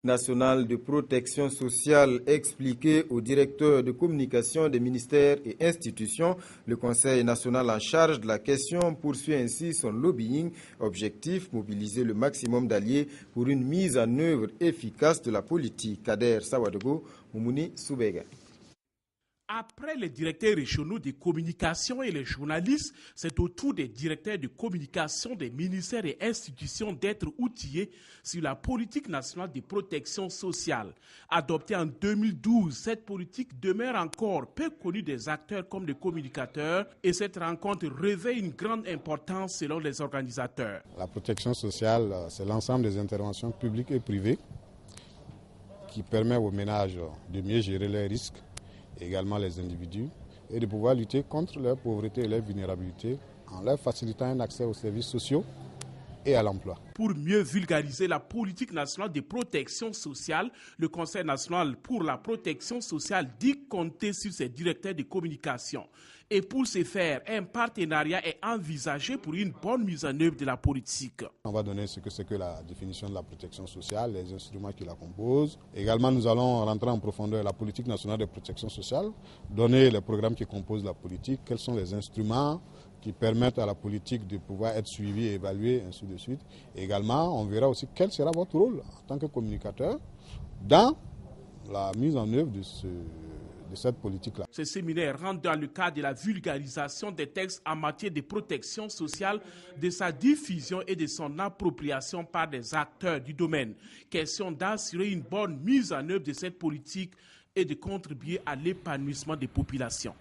nationale de protection sociale expliqué au directeur de communication des ministères et institutions. Le Conseil national en charge de la question poursuit ainsi son lobbying. Objectif, mobiliser le maximum d'alliés pour une mise en œuvre efficace de la politique. Kader Sawadogo, Moumouni Soubega. Après les directeurs régionaux de communication et les journalistes, c'est au tour des directeurs de communication des ministères et institutions d'être outillés sur la politique nationale de protection sociale. Adoptée en 2012, cette politique demeure encore peu connue des acteurs comme des communicateurs et cette rencontre revêt une grande importance selon les organisateurs. La protection sociale, c'est l'ensemble des interventions publiques et privées qui permet aux ménages de mieux gérer leurs risques, également les individus, et de pouvoir lutter contre leur pauvreté et leur vulnérabilité en leur facilitant un accès aux services sociaux et à l'emploi. Pour mieux vulgariser la politique nationale de protection sociale, le Conseil national pour la protection sociale dit compter sur ses directeurs de communication. Et pour ce faire, un partenariat est envisagé pour une bonne mise en œuvre de la politique. On va donner ce que c'est que la définition de la protection sociale, les instruments qui la composent. Également, nous allons rentrer en profondeur la politique nationale de protection sociale, donner les programmes qui composent la politique, quels sont les instruments qui permettent à la politique de pouvoir être suivie et évaluée, ainsi de suite. Et également, on verra aussi quel sera votre rôle en tant que communicateur dans la mise en œuvre de cette politique-là. Ce séminaire rentre dans le cadre de la vulgarisation des textes en matière de protection sociale, de sa diffusion et de son appropriation par des acteurs du domaine. Question d'assurer une bonne mise en œuvre de cette politique et de contribuer à l'épanouissement des populations.